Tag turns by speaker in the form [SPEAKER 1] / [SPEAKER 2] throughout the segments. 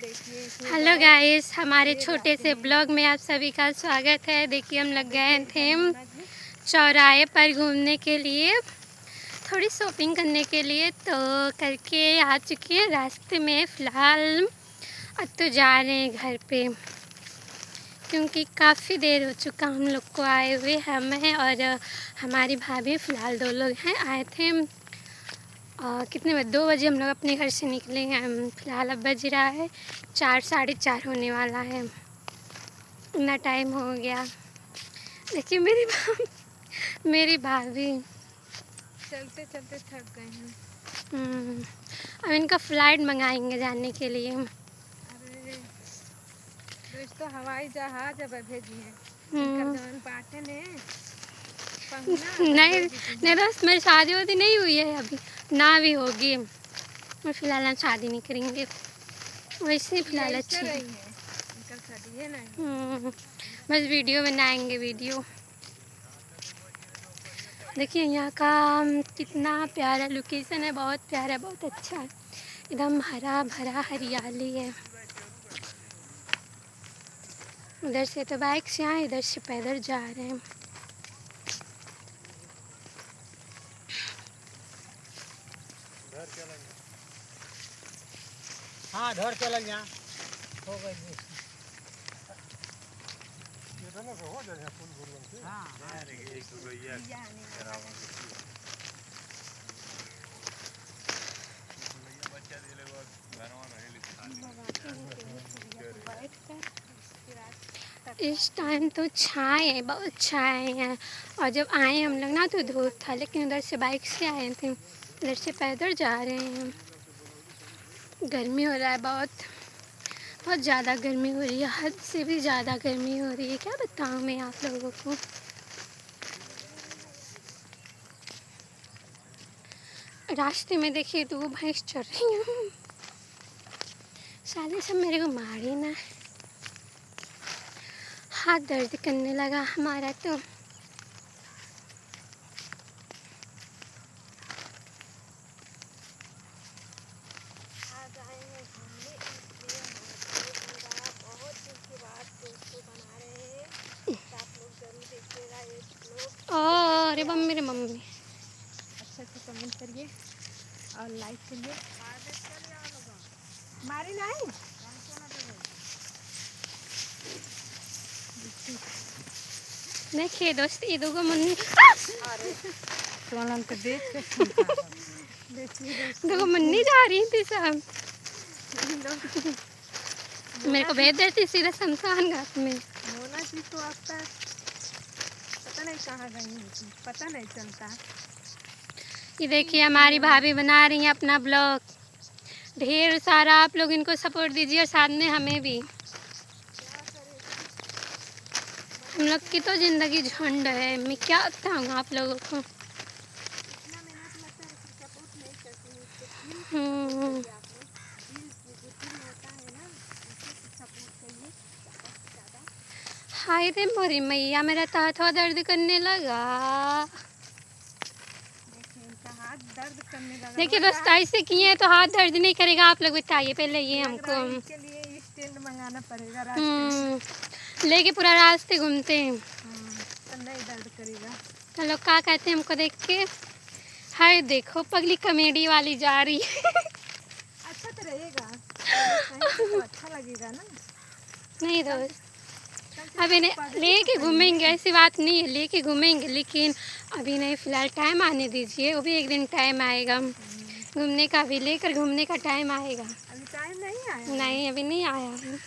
[SPEAKER 1] Hello guys, हमारे छोटे से ब्लॉग में आप सभी का स्वागत है। देखिए, हम लग गए थे चौराहे पर घूमने के लिए, थोड़ी शॉपिंग करने के लिए, तो करके आ चुके हैं। रास्ते में फ़िलहाल अब तो जा रहे हैं घर पे, क्योंकि काफ़ी देर हो चुका हम लोग को आए हुए। हम हैं और हमारी भाभी, फ़िलहाल 2 लोग हैं। आए थे कितने बजे, 2 बजे हम लोग अपने घर से निकले हैं। फ़िलहाल अब बज रहा है 4, साढ़े 4 होने वाला है। इतना टाइम हो गया। देखिए मेरी भाभी
[SPEAKER 2] चलते चलते थक गए हैं।
[SPEAKER 1] अब इनका फ़्लाइट मंगाएंगे जाने के लिए।
[SPEAKER 2] अरे दोस्तों, हवाई जहाज अब भेजी है बाटे ने
[SPEAKER 1] नहीं नहीं, दोस्त मेरी शादी वादी नहीं हुई है अभी, ना भी होगी। और फिलहाल हम शादी नहीं करेंगे, वैसे ही फिलहाल अच्छे हैं। बस वीडियो बनाएंगे, वीडियो। देखिए यहाँ का कितना प्यारा लोकेशन है, बहुत प्यारा, बहुत अच्छा है। एकदम हरा भरा हरियाली है। उधर से तो बाइक से आए, इधर से पैदल जा रहे हैं।
[SPEAKER 3] हाँ, घर चल गया हो गई। हो जाएगा फूल गुरलन से। हाँ, एक तो गैया करावा बच्चा दिले वो घरवा रहे।
[SPEAKER 1] इस टाइम तो छाए है, बहुत छाए हैं। और जब आए हम लोग ना तो धूप था, लेकिन उधर से बाइक से आए थे, इधर से पैदल जा रहे हैं। गर्मी हो रहा है, बहुत बहुत ज़्यादा गर्मी हो रही है, हद से भी ज़्यादा गर्मी हो रही है। क्या बताऊँ मैं आप लोगों को। रास्ते में देखिए 2 भैंस चल रही हैं। साले सब मेरे को मारे ना, हाथ दर्द करने लगा हमारा तो। अरे बम मेरे मम्मी,
[SPEAKER 2] अच्छा से कमेंट करिए और लाइक करिए। मारी नहीं
[SPEAKER 1] देखिए दोस्त, ये 2 मुन्नी
[SPEAKER 2] सोनम को देख के देखिए
[SPEAKER 1] 2 मुन्नी जा रही थी सब। मेरे को भेज देती सीधा शमशान घाट में।
[SPEAKER 2] मोना जी तो अब तक पता नहीं कहाँ गई होती, पता नहीं चलता।
[SPEAKER 1] ये देखिए हमारी भाभी बना रही हैं अपना ब्लॉग। ढेर सारा आप लोग इनको सपोर्ट दीजिए और साथ में हमें भी। हम लोग की तो ज़िंदगी झंड है, मैं क्या बताऊँ आप लोगों को। हाय रे मोरी मैया, मेरा हाथ दर्द करने लगा।
[SPEAKER 2] हाथ दर्द करने लगा।
[SPEAKER 1] देखिए दोस्त, ऐसे किए तो हाथ दर्द नहीं करेगा। आप लोग बताइए पहले ये हमको।
[SPEAKER 2] इसके लिए स्टैंड मंगाना पड़ेगा रास्ते
[SPEAKER 1] लेके पूरा रास्ते घूमते हैं।
[SPEAKER 2] तो नहीं दर्द करेगा।
[SPEAKER 1] तो लोग क्या कहते हैं हमको देख के, हाय देखो पगली कॉमेडी वाली जा रही है।
[SPEAKER 2] अच्छा तो रहेगा, तो अच्छा लगेगा ना।
[SPEAKER 1] नहीं दोस्त, अभी नहीं लेके घूमेंगे, ऐसी बात नहीं है, लेके घूमेंगे, लेकिन अभी नहीं, फ़िलहाल टाइम आने दीजिए। वो भी एक दिन टाइम आएगा घूमने का, भी लेकर घूमने का टाइम आएगा।
[SPEAKER 2] अभी टाइम नहीं आया।
[SPEAKER 1] नहीं, अभी नहीं आया है।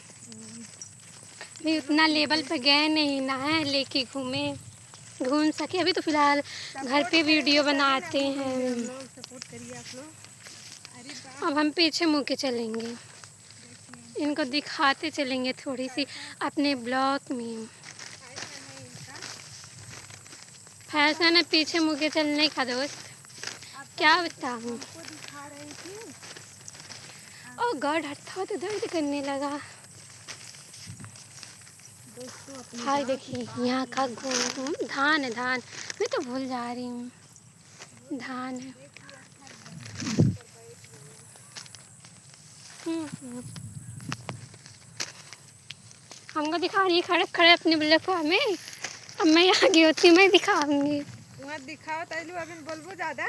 [SPEAKER 1] अभी उतना लेवल पे गए नहीं ना है लेके घूम सके। अभी तो फ़िलहाल घर पे वीडियो बनाते हैं।
[SPEAKER 2] सपोर्ट करिए आप लोग।
[SPEAKER 1] अब हम पीछे मुड़ के चलेंगे, इनको दिखाते चलेंगे थोड़ी सी अपने ब्लॉग में। फैशन है पीछे मुड़ के चलने का दोस्त, क्या बताऊँ। ओ गॉड, हटता तो दर्द करने लगा। हाय देखिए यहाँ का धान है, धान, मैं तो भूल जा रही हूँ, धान है। हमको दिखा रही है खड़े खड़े अपने ब्लॉग को हमें। अब मैं यहाँ गई होती मैं दिखाऊंगी।
[SPEAKER 2] वहाँ दिखाओ तैलू अभी बोलबो ज़्यादा।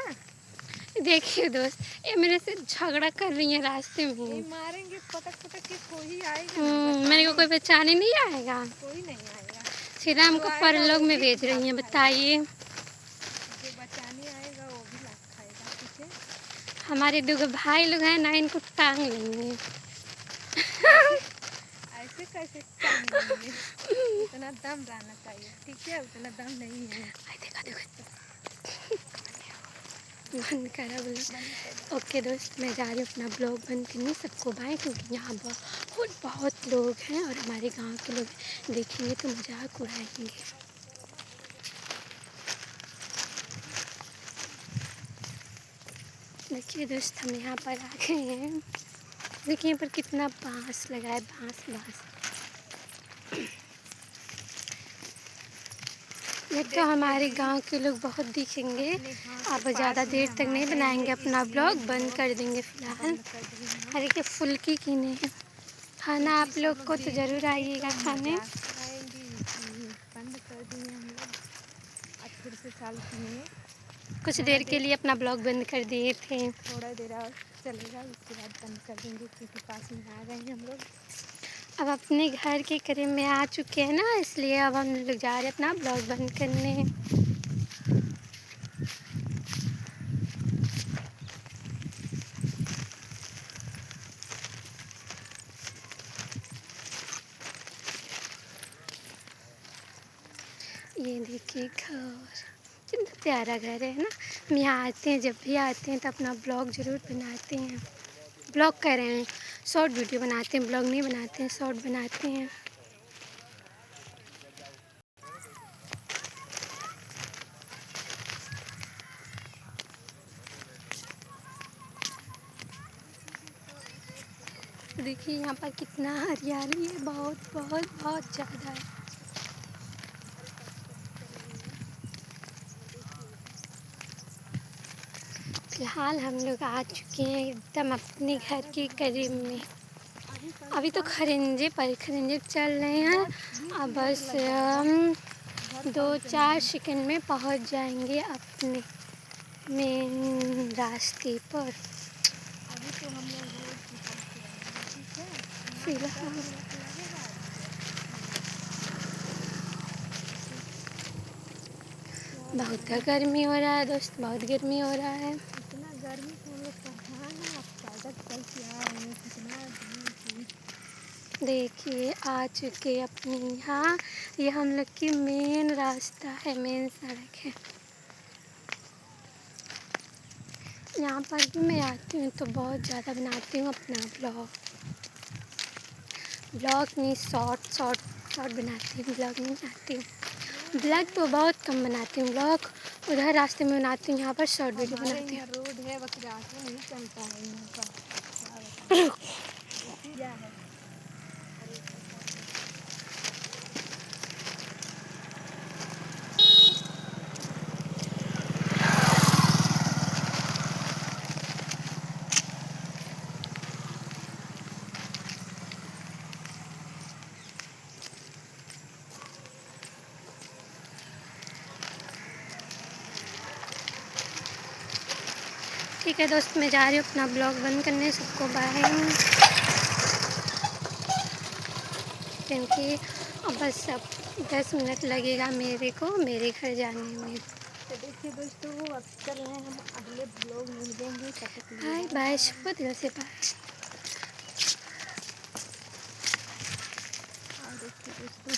[SPEAKER 1] देखिए दोस्त, ये मेरे से झगड़ा कर रही है रास्ते
[SPEAKER 2] ये
[SPEAKER 1] में।
[SPEAKER 2] मारेंगे पटक पटक के, कोई आएगा नहीं,
[SPEAKER 1] मेरे को कोई पहचाने नहीं आएगा।
[SPEAKER 2] कोई नहीं आएगा।
[SPEAKER 1] सीधा हमको
[SPEAKER 2] जो आएगा
[SPEAKER 1] परलोक
[SPEAKER 2] वो
[SPEAKER 1] में
[SPEAKER 2] भी
[SPEAKER 1] भेज रही हैं,
[SPEAKER 2] लात
[SPEAKER 1] बताइए।
[SPEAKER 2] जो बचाने आएगा वो भी लात खाएगा, ठीक है।
[SPEAKER 1] हमारे दो भाई लोग हैं ना, इनको टांग लेंगे।
[SPEAKER 2] ऐसे कैसे टांग लेंगे? उतना दम रहना चाहिए, ठीक है, उतना दम नहीं है।
[SPEAKER 1] देखो देखो बंद करा ब्लॉग। ओके दोस्त, मैं जा रही हूँ अपना ब्लॉग बंद करने। सबको बाय, क्योंकि यहाँ बहुत लोग हैं और हमारे गांव के लोग देखेंगे तो मजाक उड़ाएंगे। देखिए दोस्त, हम यहाँ पर आ गए हैं। देखिए यहाँ पर कितना बांस लगा है, बांस। ये तो हमारे गांव के लोग बहुत दिखेंगे। अब ज़्यादा देर तक नहीं बनाएंगे, अपना ब्लॉग बंद कर देंगे फ़िलहाल। अरे के फुल्की कीने हैं, खाना आप लोग को तो ज़रूर आइएगा खाने।
[SPEAKER 2] बंद कर दिए हम लोग, अब फिर से चालू किए।
[SPEAKER 1] कुछ देर के लिए अपना ब्लॉग बंद कर दिए थे।
[SPEAKER 2] थोड़ा देर और चलेगा, उसके बाद बंद कर देंगे, क्योंकि पास में आ गए हैं हम लोग।
[SPEAKER 1] अब अपने घर के करीब में आ चुके हैं ना, इसलिए अब हम लोग जा रहे हैं अपना ब्लॉग बंद करने। ये देखिए घर, कितना प्यारा घर है ना। हम यहाँ आते हैं, जब भी आते हैं तो अपना ब्लॉग ज़रूर बनाते हैं। ब्लॉग कर रहे हैं, शॉर्ट वीडियो बनाते हैं, ब्लॉग नहीं बनाते हैं, शॉर्ट बनाते हैं। देखिए यहाँ पर कितना हरियाली है, बहुत ज़्यादा है। फिलहाल हम लोग आ चुके हैं एकदम अपने घर के करीब में। अभी तो खरिंजे चल रहे हैं। अब बस हम 2-4 सेकंड में पहुंच जाएंगे अपने मेन रास्ते पर।
[SPEAKER 2] अभी तो हम लोग रोड की तरफ से आए हैं, ठीक है।
[SPEAKER 1] फिलहाल बहुत गर्मी हो रहा है दोस्त, बहुत गर्मी हो रहा है।
[SPEAKER 2] इतना गर्मी से हम लोग कहाँ ना पैदल चल के आ रहे हैं, कितना दूर से।
[SPEAKER 1] देखिए आ चुके अपने यहाँ। ये हम लोग की मेन रास्ता है, मेन सड़क है। यहाँ पर भी मैं आती हूँ तो बहुत ज़्यादा बनाती हूँ अपना ब्लॉग नहीं, शॉर्ट बनाती हूँ, ब्लॉग नहीं बनाती हूँ। ब्लॉग तो बहुत कम बनाती हूँ, ब्लॉग उधर रास्ते में बनाती हूँ, यहाँ पर शॉर्ट वीडियो बनाती हूँ।
[SPEAKER 2] रोड है, बस रास्ता नहीं चलता है यहाँ पर। क्या है?
[SPEAKER 1] ठीक है दोस्त, मैं जा रही हूँ अपना ब्लॉग बंद करने। सबको बाय, क्योंकि अब बस अब 10 मिनट लगेगा मेरे घर जाने में।
[SPEAKER 2] तो देखिए दोस्तों, अब चल रहे हैं हम अगले ब्लॉग में मिलेंगे।
[SPEAKER 1] बाय बाय, शुभ दिल से बाय।
[SPEAKER 2] और देखिए दोस्तों,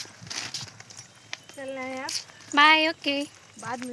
[SPEAKER 2] चल रहे हैं आप
[SPEAKER 1] बाय, ओके।
[SPEAKER 2] बाद में।